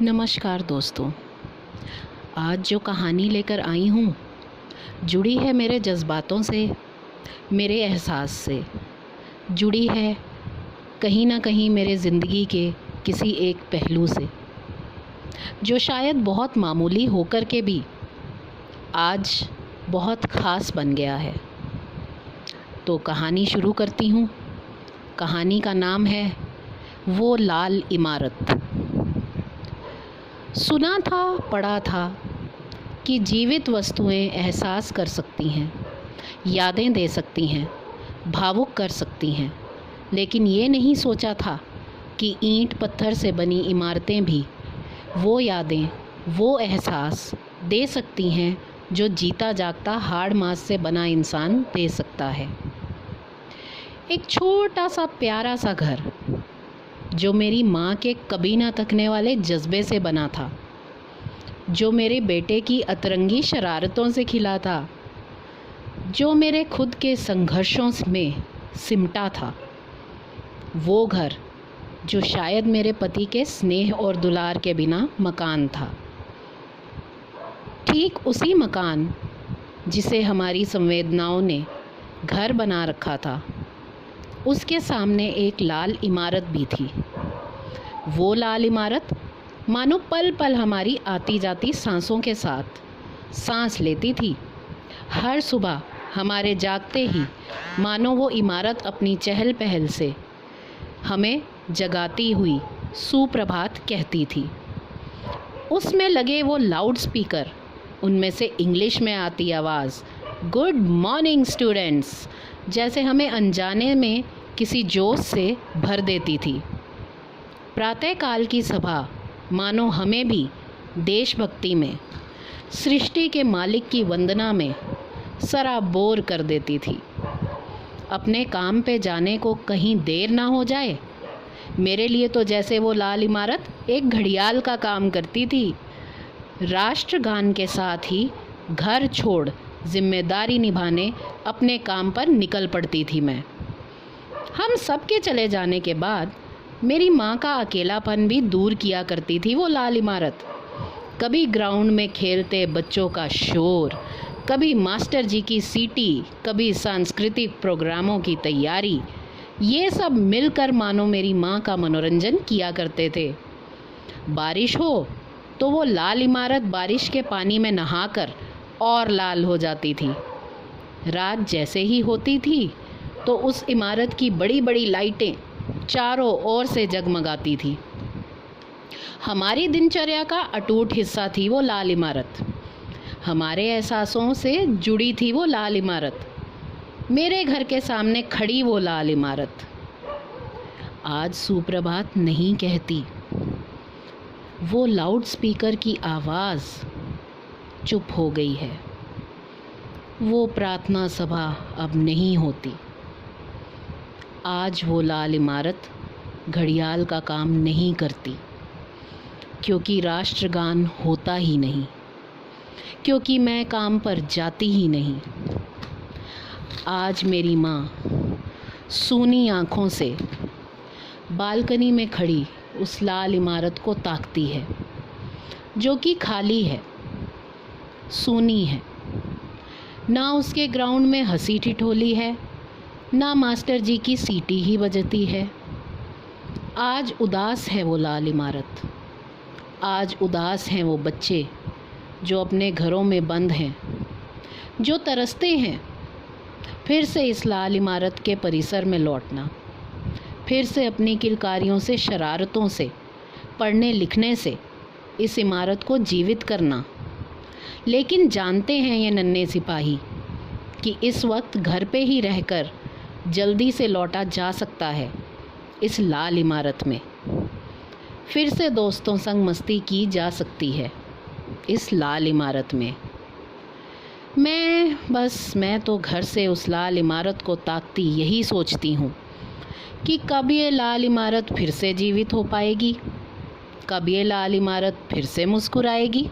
नमस्कार दोस्तों। आज जो कहानी लेकर आई हूँ जुड़ी है मेरे जज्बातों से, मेरे एहसास से, जुड़ी है कहीं ना कहीं मेरे ज़िंदगी के किसी एक पहलू से, जो शायद बहुत मामूली होकर के भी आज बहुत ख़ास बन गया है। तो कहानी शुरू करती हूँ। कहानी का नाम है वो लाल इमारत। सुना था, पढ़ा था कि जीवित वस्तुएं एहसास कर सकती हैं, यादें दे सकती हैं, भावुक कर सकती हैं, लेकिन ये नहीं सोचा था कि ईंट पत्थर से बनी इमारतें भी वो यादें, वो एहसास दे सकती हैं जो जीता जागता हाड़ मांस से बना इंसान दे सकता है। एक छोटा सा प्यारा सा घर जो मेरी माँ के कभी ना थकने वाले जज्बे से बना था, जो मेरे बेटे की अतरंगी शरारतों से खिला था, जो मेरे खुद के संघर्षों में सिमटा था। वो घर जो शायद मेरे पति के स्नेह और दुलार के बिना मकान था। ठीक उसी मकान जिसे हमारी संवेदनाओं ने घर बना रखा था, उसके सामने एक लाल इमारत भी थी। वो लाल इमारत मानो पल पल हमारी आती जाती सांसों के साथ सांस लेती थी। हर सुबह हमारे जागते ही मानो वो इमारत अपनी चहल पहल से हमें जगाती हुई सुप्रभात कहती थी। उसमें लगे वो लाउड स्पीकर, उनमें से इंग्लिश में आती आवाज़ गुड मॉर्निंग स्टूडेंट्स जैसे हमें अनजाने में किसी जोश से भर देती थी। प्रातःकाल की सभा मानो हमें भी देशभक्ति में, सृष्टि के मालिक की वंदना में सराबोर कर देती थी। अपने काम पे जाने को कहीं देर ना हो जाए, मेरे लिए तो जैसे वो लाल इमारत एक घड़ियाल का काम करती थी। राष्ट्रगान के साथ ही घर छोड़ जिम्मेदारी निभाने अपने काम पर निकल पड़ती थी मैं। हम सबके चले जाने के बाद मेरी माँ का अकेलापन भी दूर किया करती थी वो लाल इमारत। कभी ग्राउंड में खेलते बच्चों का शोर, कभी मास्टर जी की सीटी, कभी सांस्कृतिक प्रोग्रामों की तैयारी, ये सब मिलकर मानो मेरी माँ का मनोरंजन किया करते थे। बारिश हो तो वो लाल इमारत बारिश के पानी में नहाकर और लाल हो जाती थी। रात जैसे ही होती थी तो उस इमारत की बड़ी बड़ी लाइटें चारों ओर से जगमगाती थी। हमारी दिनचर्या का अटूट हिस्सा थी वो लाल इमारत। हमारे एहसासों से जुड़ी थी वो लाल इमारत। मेरे घर के सामने खड़ी वो लाल इमारत आज सुप्रभात नहीं कहती। वो लाउड स्पीकर की आवाज़ चुप हो गई है। वो प्रार्थना सभा अब नहीं होती। आज वो लाल इमारत घड़ियाल का काम नहीं करती, क्योंकि राष्ट्रगान होता ही नहीं, क्योंकि मैं काम पर जाती ही नहीं। आज मेरी माँ सूनी आँखों से बालकनी में खड़ी उस लाल इमारत को ताकती है, जो कि खाली है, सूनी है। ना उसके ग्राउंड में हंसी ठिठोली है, ना मास्टर जी की सीटी ही बजती है। आज उदास है वो लाल इमारत। आज उदास हैं वो बच्चे जो अपने घरों में बंद हैं, जो तरसते हैं फिर से इस लाल इमारत के परिसर में लौटना, फिर से अपनी किलकारियों से, शरारतों से, पढ़ने लिखने से इस इमारत को जीवित करना। लेकिन जानते हैं ये नन्हे सिपाही कि इस वक्त घर पे ही रहकर जल्दी से लौटा जा सकता है इस लाल इमारत में। फिर से दोस्तों संग मस्ती की जा सकती है इस लाल इमारत में। मैं तो घर से उस लाल इमारत को ताकती यही सोचती हूँ कि कब ये लाल इमारत फिर से जीवित हो पाएगी, कब ये लाल इमारत फिर से मुस्कुराएगी।